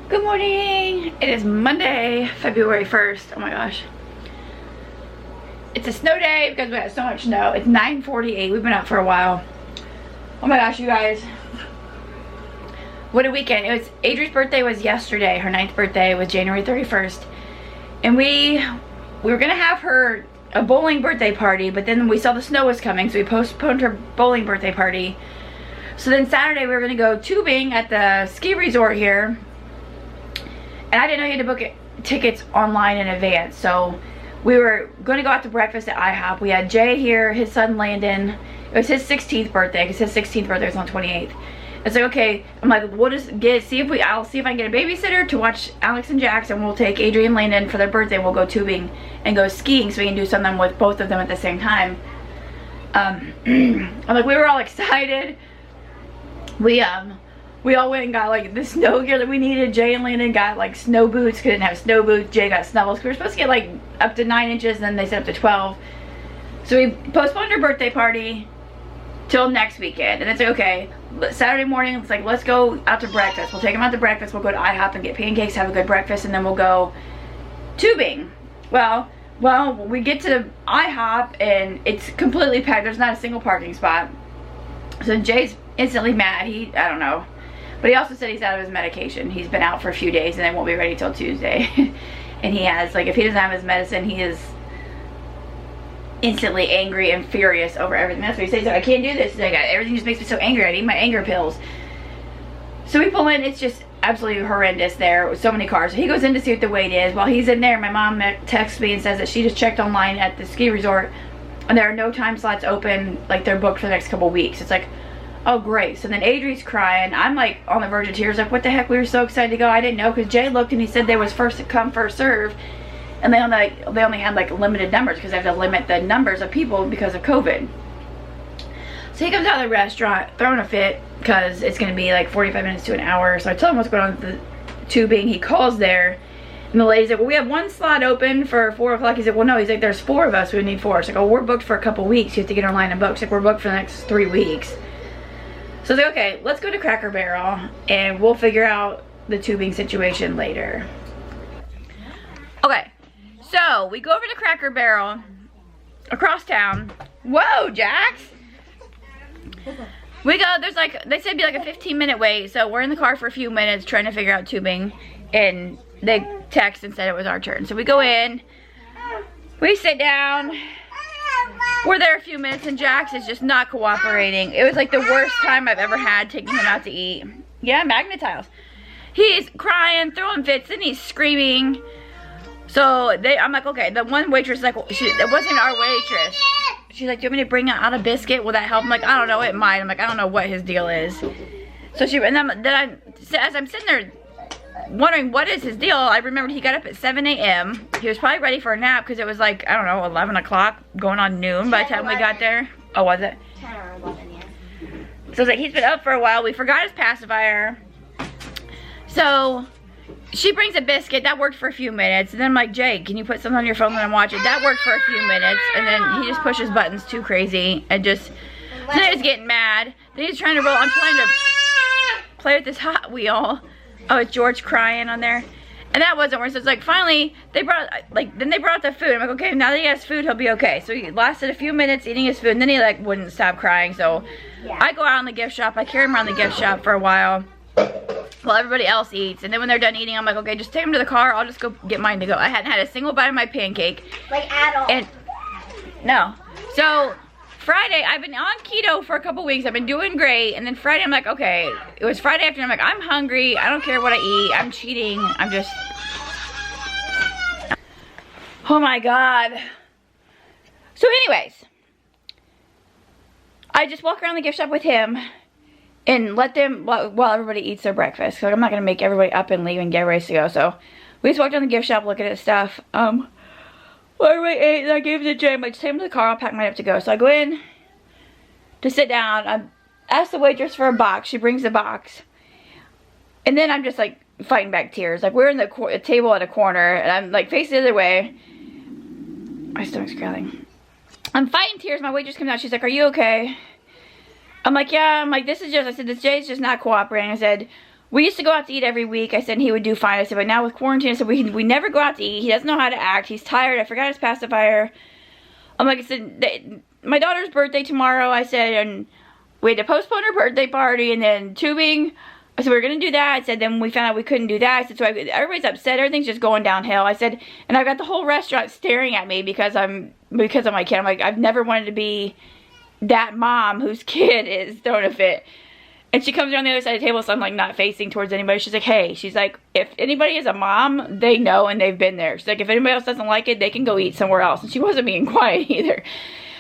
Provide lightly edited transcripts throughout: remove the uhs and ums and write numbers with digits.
Good morning. It is Monday, February 1st. Oh my gosh. It's a snow day because we got so much snow. It's 9:48. We've been out for a while. Oh my gosh, you guys. What a weekend. It was Adri's birthday was yesterday. Her 9th birthday was January 31st. And we were going to have her a bowling birthday party, but then we saw the snow was coming, so we postponed her bowling birthday party. So then Saturday we were going to go tubing at the ski resort here. And I didn't know you had to book tickets online in advance. So we were going to go out to breakfast at IHOP. We had Jay here, his son Landon. It was his 16th birthday because his 16th birthday was on the 28th. It's like, okay, I'm like, we'll just I'll see if I can get a babysitter to watch Alex and Jax, and we'll take Adri and Landon for their birthday. We'll go tubing and go skiing so we can do something with both of them at the same time. I'm like, we were all excited. We all went and got like the snow gear that we needed. Jay and Landon got like snow boots, couldn't have snow boots. Jay got snuffles. We were supposed to get like up to 9 inches, and then they said up to 12. So we postponed our birthday party till next weekend. And it's like, okay, Saturday morning, it's like, let's go out to breakfast. We'll take them out to breakfast. We'll go to IHOP and get pancakes, have a good breakfast, and then we'll go tubing. Well, we get to IHOP and it's completely packed. There's not a single parking spot. So Jay's instantly mad. I don't know. But he also said he's out of his medication. He's been out for a few days and then won't be ready till Tuesday. And he has, like, if he doesn't have his medicine, he is instantly angry and furious over everything. That's what he says. I can't do this. Like, everything just makes me so angry. I need my anger pills. So we pull in. It's just absolutely horrendous there with so many cars. So he goes in to see what the wait is. While he's in there, my mom texts me and says that she just checked online at the ski resort and there are no time slots open. Like, they're booked for the next couple weeks. It's like, oh great. So then Adri's crying. I'm like on the verge of tears, like, what the heck, we were so excited to go. I didn't know, because Jay looked and he said there was first come first serve, and they only had like limited numbers because they have to limit the numbers of people because of COVID. So he comes out of the restaurant throwing a fit because it's going to be like 45 minutes to an hour. So I told him what's going on with the tubing. He calls there and the lady's like, well, we have one slot open for 4 o'clock. He's like, well, no. He's like, there's 4 of us. We would need 4. It's like, oh, we're booked for a couple weeks. You have to get online and book. It's like, we're booked for the next 3 weeks. So I was like, okay, let's go to Cracker Barrel and we'll figure out the tubing situation later. Okay, so we go over to Cracker Barrel across town. Whoa, Jax! We go, there's like, they said it'd be like a 15-minute wait, so we're in the car for a few minutes trying to figure out tubing, and they texted and said it was our turn. So we go in, we sit down. We're there a few minutes and Jax is just not cooperating. It was like the worst time I've ever had taking him out to eat. Yeah, magnet tiles. He's crying, throwing fits, and he's screaming. So I'm like, okay, the one waitress, like, it wasn't our waitress. She's like, do you want me to bring out a biscuit? Will that help? I'm like, I don't know, it might. I'm like, I don't know what his deal is. So as I'm sitting there wondering what is his deal, I remembered he got up at 7 a.m. He was probably ready for a nap because it was like, I don't know, 11 o'clock going on noon by the time we got there. Oh, was it? 10 or 11, yeah. So it's like, he's been up for a while. We forgot his pacifier. So she brings a biscuit. That worked for a few minutes. And then I'm like, Jay, can you put something on your phone when I'm watching? That worked for a few minutes. And then he just pushes buttons too crazy and just, then he was getting mad. Then he's trying to roll. I'm trying to play with this Hot Wheel. Oh, it's George crying on there. And that wasn't worse. So it's like, finally, then they brought the food. I'm like, okay, now that he has food, he'll be okay. So he lasted a few minutes eating his food, and then he like wouldn't stop crying. So yeah. I go out in the gift shop. I carry him around the gift shop for a while everybody else eats. And then when they're done eating, I'm like, okay, just take him to the car. I'll just go get mine to go. I hadn't had a single bite of my pancake. Like at all. And no. So Friday, I've been on keto for a couple weeks. I've been doing great. And then Friday, I'm like, okay. It was Friday afternoon. I'm like, I'm hungry. I don't care what I eat. I'm cheating. I'm just... Oh my God. So anyways, I just walk around the gift shop with him and let them, while everybody eats their breakfast. So I'm not going to make everybody up and leave and get ready to go. So we just walked around the gift shop, looking at stuff. Well, everybody ate, and I gave it to Jay. I'm like, just take him to the car, I'll pack mine up to go. So I go in to sit down. I ask the waitress for a box. She brings the box. And then I'm just like fighting back tears. Like, we're in the table at a corner, and I'm like facing the other way. My stomach's growling. I'm fighting tears. My waitress comes out. She's like, are you okay? I'm like, yeah. I'm like, this is just, I said, this Jay's just not cooperating. I said, we used to go out to eat every week. I said he would do fine. I said, but now with quarantine, I said, we never go out to eat. He doesn't know how to act. He's tired. I forgot his pacifier. I'm like, I said, my daughter's birthday tomorrow, I said, and we had to postpone her birthday party, and then tubing. I said, we were going to do that. I said, then we found out we couldn't do that. I said, so everybody's upset. Everything's just going downhill. I said, and I've got the whole restaurant staring at me because of my kid. I'm like, I've never wanted to be that mom whose kid is throwing a fit. And she comes around the other side of the table, so I'm like not facing towards anybody. She's like, hey, she's like, if anybody is a mom, they know and they've been there. She's like, if anybody else doesn't like it, they can go eat somewhere else. And she wasn't being quiet either.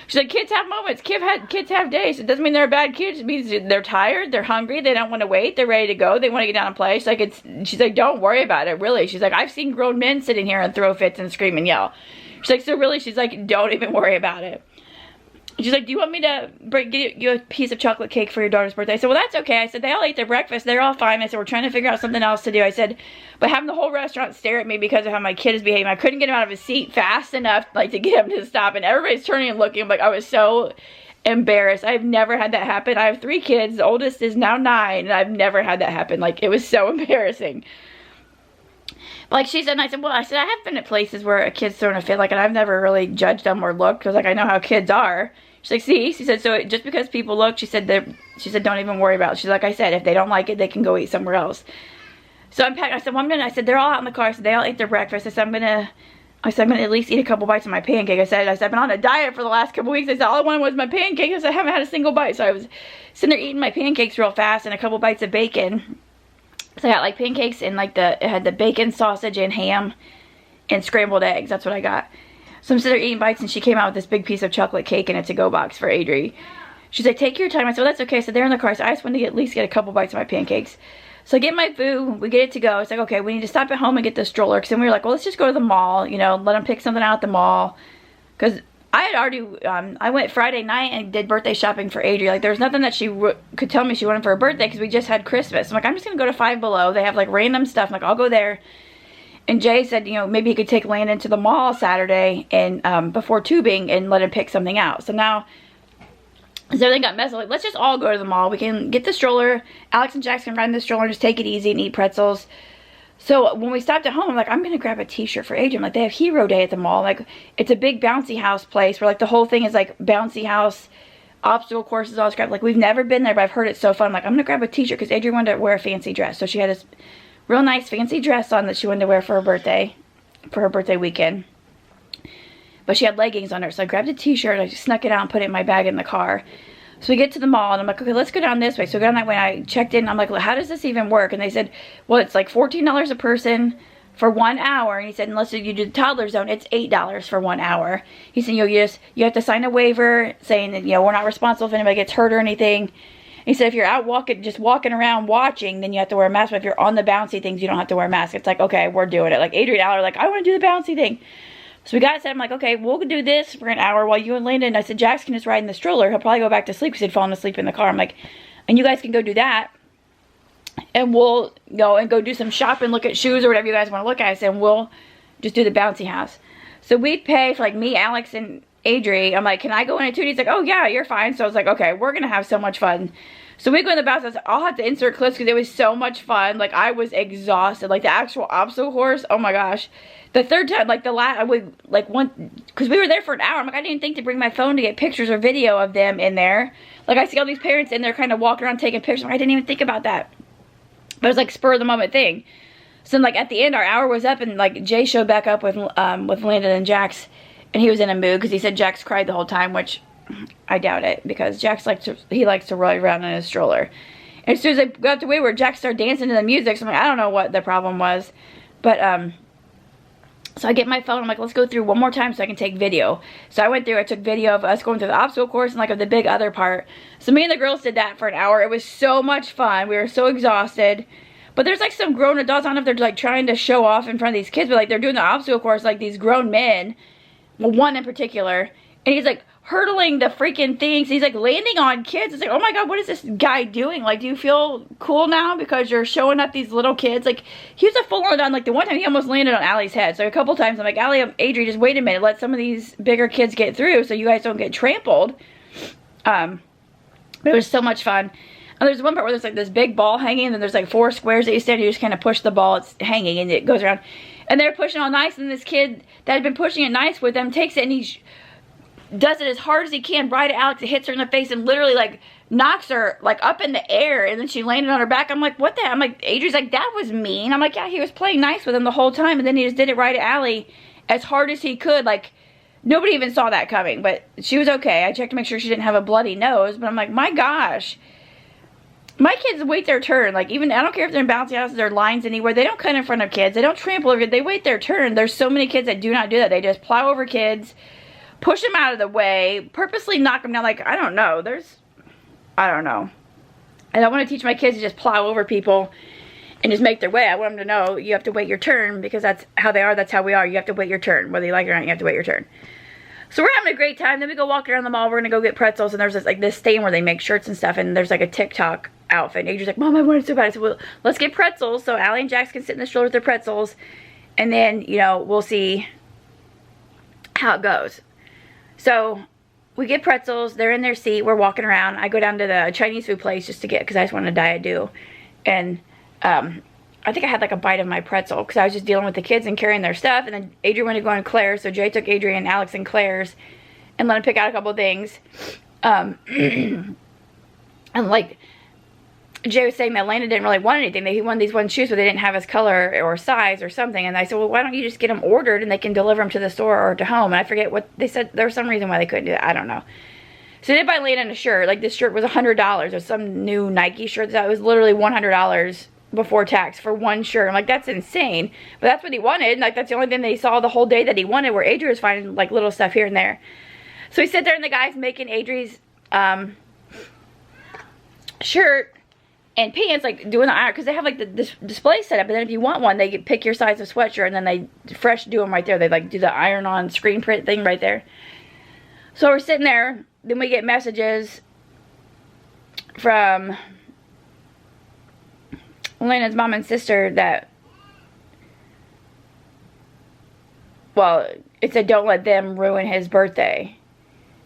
She's like, kids have moments. Kids have days. It doesn't mean they're a bad kid. It means they're tired. They're hungry. They don't want to wait. They're ready to go. They want to get down and play. She's like, don't worry about it, really. She's like, I've seen grown men sitting here and throw fits and scream and yell. She's like, so really, she's like, don't even worry about it. She's like, do you want me to get you a piece of chocolate cake for your daughter's birthday? I said, well, that's okay. I said, they all ate their breakfast. They're all fine. I said, we're trying to figure out something else to do. I said, but having the whole restaurant stare at me because of how my kid is behaving, I couldn't get him out of his seat fast enough, like, to get him to stop. And everybody's turning and looking. Like, I was so embarrassed. I've never had that happen. I have 3 kids. The oldest is now 9, and I've never had that happen. Like, it was so embarrassing. Like she said, and I said, well, I have been at places where a kid's throwing a fit, like, and I've never really judged them or looked, because, like, I know how kids are. She's like, see? She said, so just because people look, she said, don't even worry about it. She's like, I said, if they don't like it, they can go eat somewhere else. So I'm packing. I said, well, I said, they're all out in the car. So they all ate their breakfast. I said, I'm gonna at least eat a couple bites of my pancake. I said, I've been on a diet for the last couple weeks. I said, all I wanted was my pancake. I said, I haven't had a single bite. So I was sitting there eating my pancakes real fast and a couple bites of bacon. So I got, like, pancakes and, like, it had the bacon, sausage, and ham and scrambled eggs. That's what I got. So I'm sitting there eating bites, and she came out with this big piece of chocolate cake in a to-go box for Adri. She's like, take your time. I said, well, that's okay. So they're in the car. So I just wanted to at least get a couple bites of my pancakes. So I get my food. We get it to go. It's like, okay, we need to stop at home and get the stroller. Because then we were like, well, let's just go to the mall. You know, let them pick something out at the mall. Because I had already, I went Friday night and did birthday shopping for Adri. Like, there was nothing that she could tell me she wanted for her birthday because we just had Christmas. I'm like, I'm just going to go to Five Below. They have, like, random stuff. I'm like, I'll go there. And Jay said, you know, maybe he could take Landon to the mall Saturday and before tubing and let him pick something out. So now, as everything got messy, like, let's just all go to the mall. We can get the stroller. Alex and Jax can ride in the stroller and just take it easy and eat pretzels. So when we stopped at home, I'm like, I'm going to grab a t-shirt for Adrian. Like, they have Hero Day at the mall. Like, it's a big bouncy house place where, like, the whole thing is, like, bouncy house, obstacle courses, all this crap. Like, we've never been there, but I've heard it's so fun. I'm like, I'm going to grab a t-shirt because Adrian wanted to wear a fancy dress. So she had this real nice fancy dress on that she wanted to wear for her birthday weekend. But she had leggings on her. So I grabbed a t-shirt, I just snuck it out and put it in my bag in the car. So we get to the mall and I'm like, okay, let's go down this way. So we go down that way. I checked in and I'm like, well, how does this even work? And they said, well, it's like $14 a person for 1 hour. And he said, unless you do the toddler zone, it's $8 for 1 hour. He said, you have to sign a waiver saying that, you know, we're not responsible if anybody gets hurt or anything. He said, if you're out just walking around watching, then you have to wear a mask. But if you're on the bouncy things, you don't have to wear a mask. It's like, okay, we're doing it. Like, Adrian and Al are like, I want to do the bouncy thing. So we got it set. I'm like, okay, we'll do this for an hour while you and Landon. I said, Jax can just ride in the stroller. He'll probably go back to sleep because he'd fallen asleep in the car. I'm like, and you guys can go do that. And we'll go do some shopping, look at shoes or whatever you guys want to look at. I said, we'll just do the bouncy house. So we pay for, like, me, Alex, and Adri. I'm like, can I go in it too? And he's like, oh yeah, you're fine. So I was like, okay, we're going to have so much fun. So we go in the bouncy house. I'll have to insert clips because it was so much fun. Like, I was exhausted. Like, the actual obstacle course, oh my gosh. The third time, like, because we were there for an hour. I'm like, I didn't think to bring my phone to get pictures or video of them in there. Like, I see all these parents in there kind of walking around taking pictures. I'm like, I didn't even think about that. But it was like spur of the moment thing. So like at the end, our hour was up and like Jay showed back up with Landon and Jax, and he was in a mood because he said Jax cried the whole time, which I doubt it because Jax likes to ride around in his stroller. And as soon as I got to where Jax started dancing to the music, so I'm like, I don't know what the problem was, but so I get my phone. I'm like, let's go through one more time so I can take video. So I went through. I took video of us going through the obstacle course and like of the big other part. So me and the girls did that for an hour. It was so much fun. We were so exhausted. But there's like some grown adults. I don't know if they're like trying to show off in front of these kids, but like they're doing the obstacle course like these grown men. Well, one in particular. And he's like hurdling the freaking things. He's like landing on kids. It's like, oh my God, what is this guy doing? Like, do you feel cool now because you're showing up these little kids? Like, he was a full-on on, like, the one time he almost landed on Allie's head. So a couple times I'm like, Allie, Adri, just wait a minute. Let some of these bigger kids get through so you guys don't get trampled. But it was so much fun. And there's one part where there's like this big ball hanging, and then there's like 4 squares that you stand, you just kind of push the ball, it's hanging, and it goes around. And they're pushing all nice, and this kid that had been pushing it nice with them takes it, and he does it as hard as he can right at Alex. It hits her in the face and literally like knocks her like up in the air, and then she landed on her back. I'm like, what the hell? I'm like, Adri's like, that was mean. I'm like, yeah, he was playing nice with him the whole time, and then he just did it right at Allie as hard as he could. Like, nobody even saw that coming, but she was okay. I checked to make sure she didn't have a bloody nose, but I'm like, my gosh. My kids wait their turn. Like, even, I don't care if they're in bouncy houses or lines anywhere, they don't cut in front of kids. They don't trample over, they wait their turn. There's so many kids that do not do that. They just plow over kids, push them out of the way, purposely knock them down. Like, I don't know. I don't know. And I want to teach my kids to just plow over people and just make their way. I want them to know you have to wait your turn, because that's how they are, that's how we are. You have to wait your turn. Whether you like it or not, you have to wait your turn. So we're having a great time. Then we go walk around the mall. We're going to go get pretzels, and there's this, like, this stand where they make shirts and stuff, and there's like a TikTok outfit. And Adrian's like, Mom, I want it so bad. I said, well, let's get pretzels so Allie and Jax can sit in the stroller with their pretzels, and then, you know, we'll see how it goes. So we get pretzels. They're in their seat. We're walking around. I go down to the Chinese food place just to get, because I just wanted a diet do. And I think I had like a bite of my pretzel because I was just dealing with the kids and carrying their stuff. And then Adrian went to go on Claire's, so Jay took Adrian, Alex, and Claire's and let him pick out a couple of things. And like Jay was saying that Lana didn't really want anything. He wanted these one shoes, but they didn't have his color or size or something. And I said, well, why don't you just get them ordered and they can deliver them to the store or to home? And I forget what they said. There was some reason why they couldn't do that. I don't know. So they did buy Lana a shirt. Like, this shirt was $100. It was some new Nike shirt. That was literally $100 before tax for one shirt. I'm like, that's insane. But that's what he wanted. Like, that's the only thing they saw the whole day that he wanted, where Adri was finding like little stuff here and there. So we sit there and the guy's making Adri's shirt and pants, like doing the iron, because they have like this display set up, and then if you want one, they pick your size of sweatshirt, and then they fresh do them right there. They like do the iron on screen print thing right there. So we're sitting there, then we get messages from Elena's mom and sister that, well, it said don't let them ruin his birthday.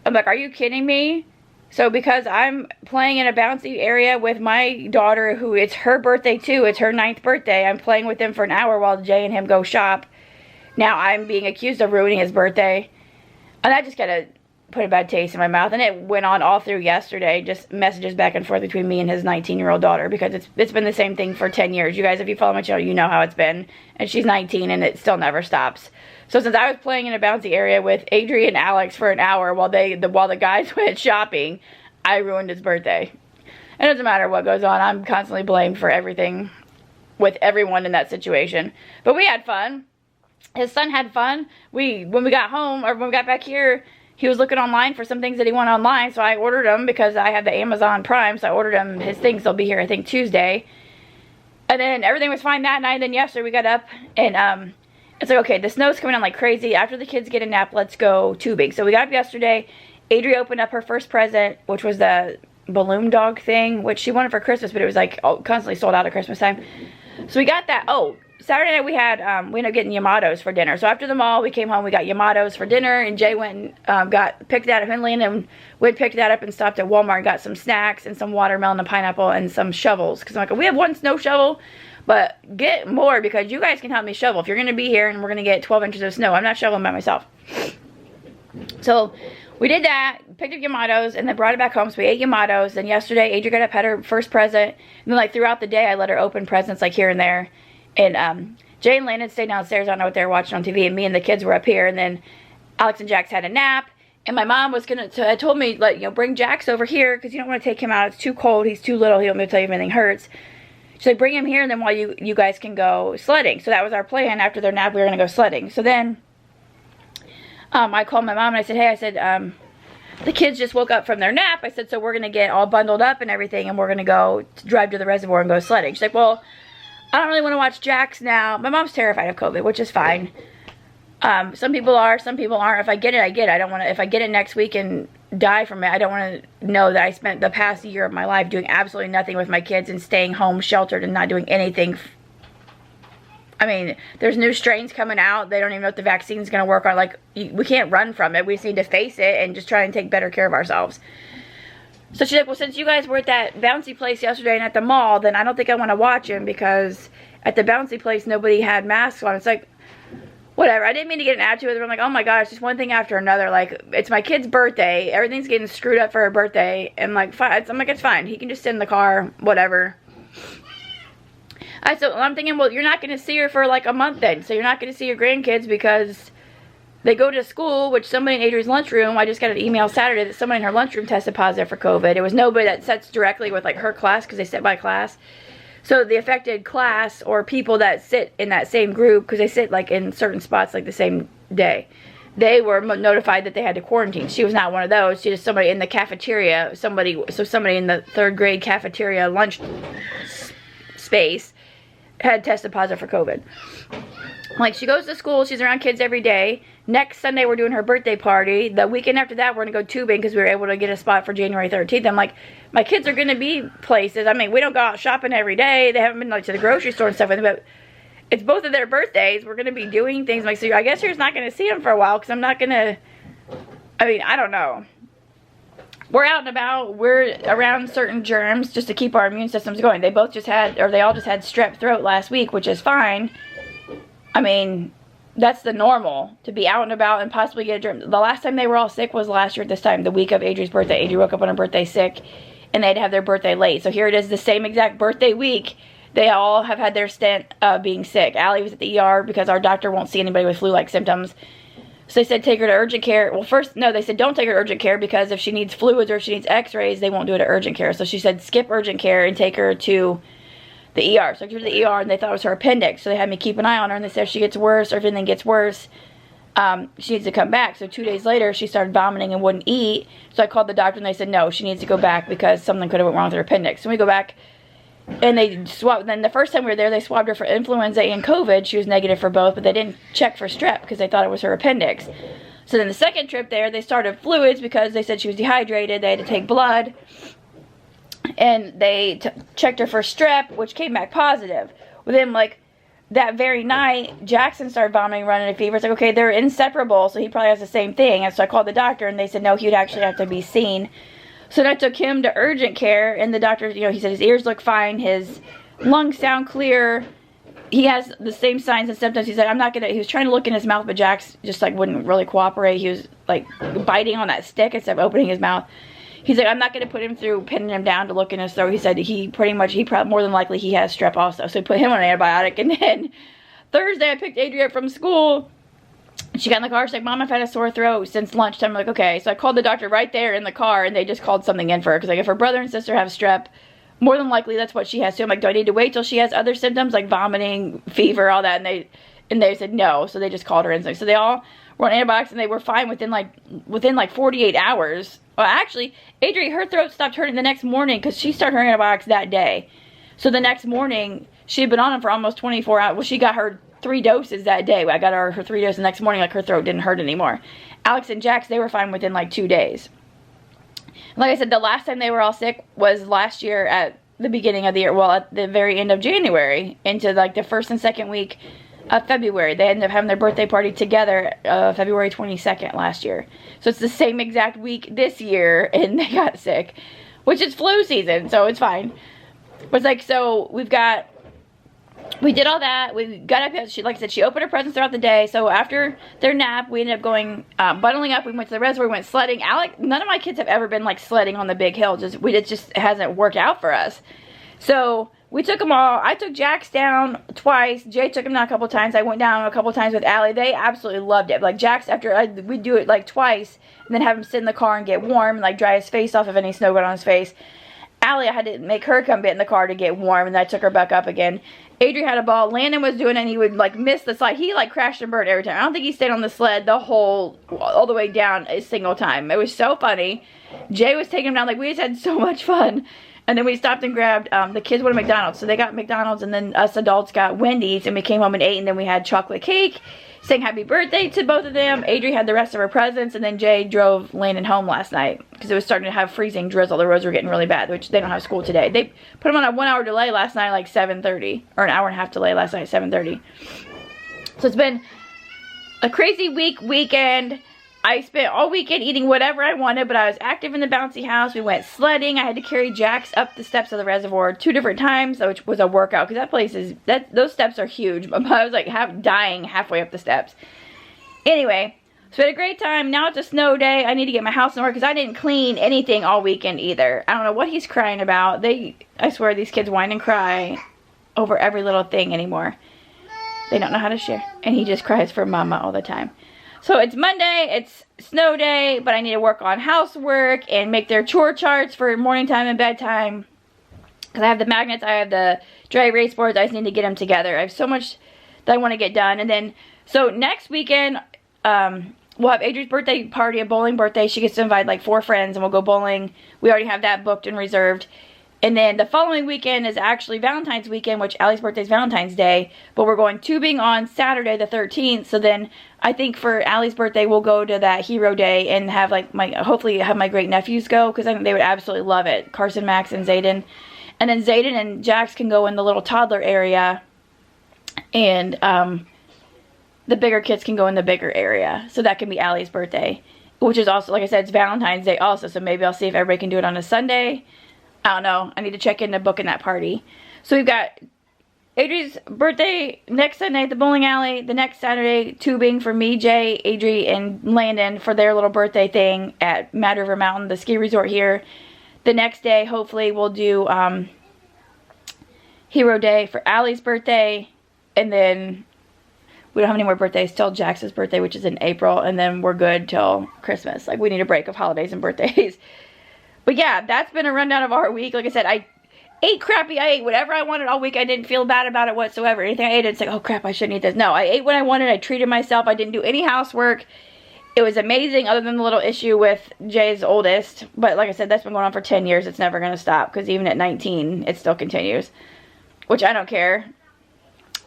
I'm like, are you kidding me? So because I'm playing in a bouncy area with my daughter, who it's her birthday too, it's her 9th birthday, I'm playing with them for an hour while Jay and him go shop. Now I'm being accused of ruining his birthday. And that just kind of put a bad taste in my mouth. And it went on all through yesterday, just messages back and forth between me and his 19-year-old daughter, because it's been the same thing for 10 years. You guys, if you follow my channel, you know how it's been. And she's 19 and it still never stops. So since I was playing in a bouncy area with Adri and Alex for an hour while the guys went shopping, I ruined his birthday. It doesn't matter what goes on. I'm constantly blamed for everything with everyone in that situation. But we had fun. His son had fun. When we got home, or when we got back here, he was looking online for some things that he wanted online. So I ordered them because I had the Amazon Prime. So I ordered him his things. They'll be here, I think, Tuesday. And then everything was fine that night. And then yesterday we got up and it's like, okay, the snow's coming on like crazy. After the kids get a nap, let's go tubing. So we got up yesterday. Adri opened up her first present, which was the balloon dog thing, which she wanted for Christmas, but it was like constantly sold out at Christmas time. So we got that. Oh, Saturday night we ended up getting Yamato's for dinner. So after the mall, we came home, we got Yamato's for dinner, and Jay went and picked that up. Finley and we picked that up and stopped at Walmart and got some snacks and some watermelon and pineapple and some shovels. Because I'm like, we have one snow shovel, but get more because you guys can help me shovel. If you're going to be here and we're going to get 12 inches of snow, I'm not shoveling by myself. So we did that, picked up Yamato's, and then brought it back home. So we ate Yamato's. Then yesterday, Adri got up, had her first present. And then like throughout the day, I let her open presents like here and there. And Jay and Landon stayed downstairs. I don't know what they were watching on TV. And me and the kids were up here. And then Alex and Jax had a nap. And my mom was going to, told me, like, bring Jax over here because you don't want to take him out. It's too cold. He's too little. He won't be able to tell you if anything hurts. She's like, bring him here, and then while you guys can go sledding. So that was our plan. After their nap, we were going to go sledding. So then I called my mom and I said, hey, the kids just woke up from their nap. I said, so we're going to get all bundled up and everything, and we're going to go drive to the reservoir and go sledding. She's like, well, I don't really want to watch Jax now. My mom's terrified of COVID, which is fine. Some people are, some people aren't. If I get it, I get it. I don't want to, if I get it next week and die from it, I don't want to know that I spent the past year of my life doing absolutely nothing with my kids and staying home sheltered and not doing anything. I mean, there's new strains coming out. They don't even know if the vaccine's going to work on. Like, we can't run from it. We just need to face it and just try and take better care of ourselves. So she's like, well, since you guys were at that bouncy place yesterday and at the mall, then I don't think I want to watch him because at the bouncy place, nobody had masks on. It's like, whatever. I didn't mean to get an attitude with her. I'm like, oh my gosh, just one thing after another. Like, it's my kid's birthday. Everything's getting screwed up for her birthday. And like, fine. I'm like, it's fine. He can just sit in the car, whatever. So I'm thinking, well, you're not going to see her for like a month then. So you're not going to see your grandkids because they go to school, which somebody in Adri's lunchroom, I just got an email Saturday that somebody in her lunchroom tested positive for COVID. It was nobody that sits directly with like her class because they sit by class. So the affected class or people that sit in that same group, because they sit like in certain spots like the same day, they were notified that they had to quarantine. She was not one of those. She was somebody in the cafeteria, somebody in the 3rd grade cafeteria lunch space had tested positive for COVID. Like, she goes to school, she's around kids every day. Next Sunday, we're doing her birthday party. The weekend after that, we're going to go tubing because we were able to get a spot for January 13th. I'm like, my kids are going to be places. I mean, we don't go out shopping every day. They haven't been, like, to the grocery store and stuff with them, but it's both of their birthdays. We're going to be doing things. Like, so I guess you're just not going to see them for a while because I'm not going to, I mean, I don't know. We're out and about. We're around certain germs just to keep our immune systems going. They all just had strep throat last week, which is fine. I mean, that's the normal, to be out and about and possibly get a germ. The last time they were all sick was last year at this time, the week of Adri's birthday. Adri woke up on her birthday sick, and they'd have their birthday late. So here it is, the same exact birthday week. They all have had their stint of being sick. Allie was at the ER because our doctor won't see anybody with flu-like symptoms. So they said take her to urgent care. Well, first, no, they said don't take her to urgent care because if she needs fluids or if she needs x-rays, they won't do it at urgent care. So she said skip urgent care and take her to the ER. So I took her to the ER and they thought it was her appendix. So they had me keep an eye on her and they said if she gets worse or if anything gets worse, she needs to come back. So 2 days later, she started vomiting and wouldn't eat. So I called the doctor and they said no, she needs to go back because something could have went wrong with her appendix. So we go back and they swabbed. Then the first time we were there, they swabbed her for influenza and COVID. She was negative for both, but they didn't check for strep because they thought it was her appendix. So then the second trip there, they started fluids because they said she was dehydrated. They had to take blood. And they checked her for strep, which came back positive. Within, like, that very night, Jackson started vomiting, running a fever. It's like, okay, they're inseparable, so he probably has the same thing. And so I called the doctor, and they said, no, he would actually have to be seen. So then I took him to urgent care, and the doctor, you know, he said his ears look fine, his lungs sound clear. He has the same signs and symptoms. He said, I'm not going to, he was trying to look in his mouth, but Jax just, like, wouldn't really cooperate. He was, like, biting on that stick instead of opening his mouth. He's like, I'm not going to put him through pinning him down to look in his throat. He said he probably more than likely he has strep also. So he put him on an antibiotic. And then Thursday I picked Adria up from school. She got in the car. She's like, Mom, I've had a sore throat since lunchtime. I'm like, okay. So I called the doctor right there in the car and they just called something in for her. Because like if her brother and sister have strep, more than likely that's what she has too. I'm like, do I need to wait till she has other symptoms like vomiting, fever, all that? And they said no. So they just called her in. So they all were on antibiotics and they were fine within like 48 hours. Well, actually, Adri, her throat stopped hurting the next morning because she started her antibiotics that day. So the next morning, she had been on them for almost 24 hours. Well, she got her 3 doses that day. I got her 3 doses the next morning, like her throat didn't hurt anymore. Alex and Jax, they were fine within like 2 days. Like I said, the last time they were all sick was last year at the beginning of the year. Well, at the very end of January into like the 1st and 2nd week of February. They ended up having their birthday party together February 22nd last year. So it's the same exact week this year and they got sick, which is flu season, so it's fine. But it's like, so we did all that. We got up, like I said, she opened her presents throughout the day. So after their nap, we ended up going, bundling up. We went to the reservoir, we went sledding. None of my kids have ever been like sledding on the big hill. It just hasn't worked out for us. So we took them all. I took Jax down twice. Jay took him down a couple times. I went down a couple times with Allie. They absolutely loved it. Like Jax, we'd do it like twice and then have him sit in the car and get warm and like dry his face off if any snow got on his face. Allie, I had to make her come get in the car to get warm and then I took her back up again. Adrian had a ball. Landon was doing it and he would like miss the slide. He like crashed and burned every time. I don't think he stayed on the sled all the way down a single time. It was so funny. Jay was taking him down. Like we just had so much fun. And then we stopped and grabbed, the kids wanted McDonald's. So they got McDonald's and then us adults got Wendy's and we came home and ate and then we had chocolate cake. Sang happy birthday to both of them. Adri had the rest of her presents and then Jay drove Landon home last night because it was starting to have freezing drizzle. The roads were getting really bad, which they don't have school today. They put them on a 1-hour delay last night like 7:30 or an hour and a half delay last night at 7:30. So it's been a crazy weekend. I spent all weekend eating whatever I wanted, but I was active in the bouncy house. We went sledding. I had to carry Jax up the steps of the reservoir 2 different times, which was a workout because that place is, those steps are huge. I was like dying halfway up the steps. Anyway, so we had a great time. Now it's a snow day. I need to get my house in order because I didn't clean anything all weekend either. I don't know what he's crying about. I swear these kids whine and cry over every little thing anymore. They don't know how to share. And he just cries for mama all the time. So it's Monday, it's snow day, but I need to work on housework and make their chore charts for morning time and bedtime. Because I have the magnets, I have the dry erase boards, I just need to get them together. I have so much that I want to get done. And then, so next weekend, we'll have Adri's birthday party, a bowling birthday. She gets to invite like 4 friends and we'll go bowling. We already have that booked and reserved. And then the following weekend is actually Valentine's weekend, which Allie's birthday is Valentine's Day. But we're going tubing on Saturday the 13th. So then I think for Allie's birthday, we'll go to that hero day and have like hopefully have my great nephews go. Because I think they would absolutely love it. Carson, Max, and Zayden. And then Zayden and Jax can go in the little toddler area. And the bigger kids can go in the bigger area. So that can be Allie's birthday. Which is also, like I said, it's Valentine's Day also. So maybe I'll see if everybody can do it on a Sunday. I don't know. I need to check into booking that party. So we've got Adri's birthday next Sunday at the bowling alley. The next Saturday, tubing for me, Jay, Adri, and Landon for their little birthday thing at Mad River Mountain, the ski resort here. The next day, hopefully, we'll do Hero Day for Allie's birthday. And then we don't have any more birthdays till Jax's birthday, which is in April. And then we're good till Christmas. Like, we need a break of holidays and birthdays. But yeah, that's been a rundown of our week. Like I said, I ate crappy. I ate whatever I wanted all week. I didn't feel bad about it whatsoever. Anything I ate, it's like, oh crap, I shouldn't eat this. No, I ate what I wanted. I treated myself. I didn't do any housework. It was amazing other than the little issue with Jay's oldest. But like I said, that's been going on for 10 years. It's never going to stop because even at 19, it still continues. Which I don't care.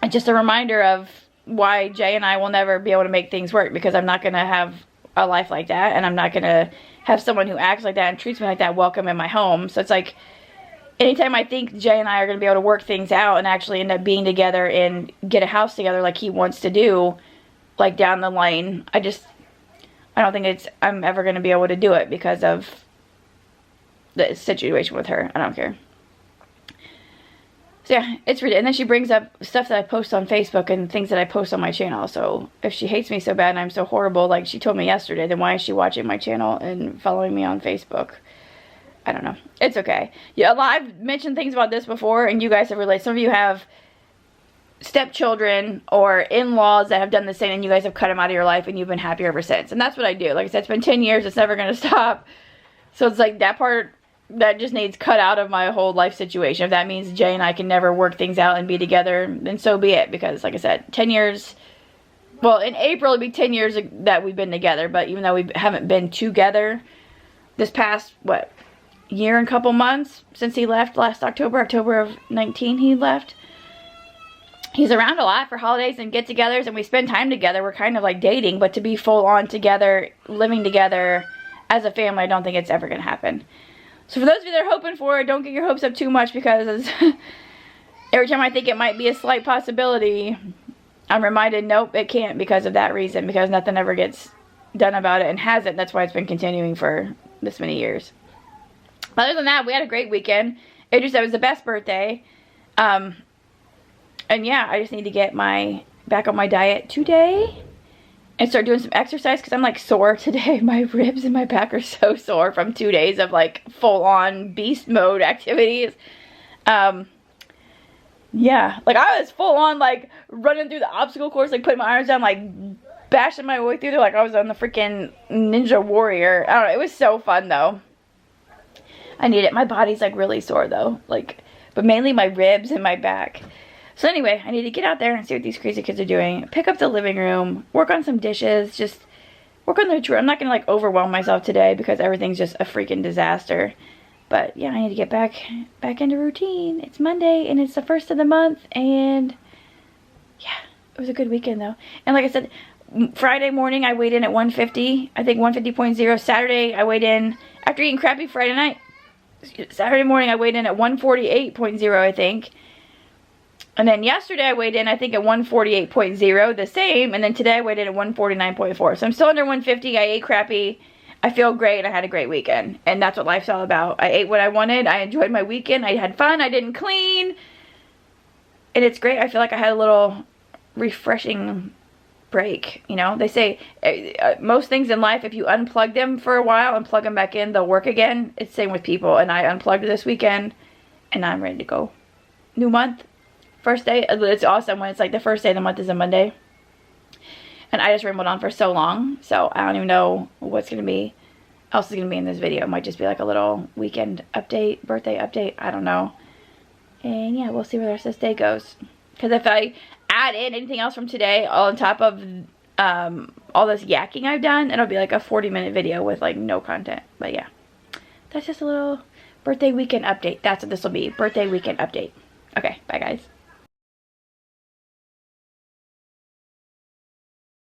It's just a reminder of why Jay and I will never be able to make things work because I'm not going to have a life like that. And I'm not going to have someone who acts like that and treats me like that welcome in my home. So it's like, anytime I think Jay and I are going to be able to work things out and actually end up being together and get a house together like he wants to do, like down the line, I don't think I'm ever going to be able to do it because of the situation with her. I don't care. So yeah, it's ridiculous. And then she brings up stuff that I post on Facebook and things that I post on my channel. So if she hates me so bad and I'm so horrible, like she told me yesterday, then why is she watching my channel and following me on Facebook? I don't know. It's okay. Yeah, I've mentioned things about this before and you guys have related. Some of you have stepchildren or in-laws that have done the same and you guys have cut them out of your life and you've been happier ever since. And that's what I do. Like I said, it's been 10 years. It's never going to stop. So it's like that part that just needs cut out of my whole life situation. If that means Jay and I can never work things out and be together, then so be it. Because like I said, 10 years, well, in April it'll be 10 years that we've been together. But even though we haven't been together this past, what, year and couple months since he left last October of 19 he left. He's around a lot for holidays and get-togethers and we spend time together. We're kind of like dating, but to be full on together, living together as a family, I don't think it's ever going to happen. So for those of you that are hoping for it, don't get your hopes up too much because every time I think it might be a slight possibility, I'm reminded, nope, it can't because of that reason. Because nothing ever gets done about it and hasn't. That's why it's been continuing for this many years. Other than that, we had a great weekend. Adri said it was the best birthday. And yeah, I just need to get back on my diet today. And start doing some exercise because I'm like sore today. My ribs and my back are so sore from 2 days of like full on beast mode activities. Yeah, like I was full on like running through the obstacle course, like putting my arms down, like bashing my way through there like I was on the freaking Ninja Warrior. I don't know, it was so fun though. I need it. My body's like really sore though, like, but mainly my ribs and my back. So anyway, I need to get out there and see what these crazy kids are doing. Pick up the living room. Work on some dishes. Just work on the chore. I'm not going to like overwhelm myself today because everything's just a freaking disaster. But yeah, I need to get back into routine. It's Monday and it's the first of the month. And yeah, it was a good weekend though. And like I said, Friday morning I weighed in at 150. I think 150.0. Saturday I weighed in after eating crappy Friday night. Saturday morning I weighed in at 148.0 I think. And then yesterday I weighed in, I think, at 148.0, the same. And then today I weighed in at 149.4. So I'm still under 150. I ate crappy. I feel great. I had a great weekend. And that's what life's all about. I ate what I wanted. I enjoyed my weekend. I had fun. I didn't clean. And it's great. I feel like I had a little refreshing break. You know, they say most things in life, if you unplug them for a while and plug them back in, they'll work again. It's the same with people. And I unplugged this weekend. And I'm ready to go. New month. First day, it's awesome when it's like the first day of the month is a Monday. And I just rambled on for so long, so I don't even know what's going to be, else is going to be in this video. It might just be like a little weekend update, birthday update, I don't know. And yeah, we'll see where the rest of this day goes. Because if I add in anything else from today, all on top of all this yakking I've done, it'll be like a 40-minute video with like no content. But yeah, that's just a little birthday weekend update. That's what this will be, birthday weekend update. Okay, bye guys.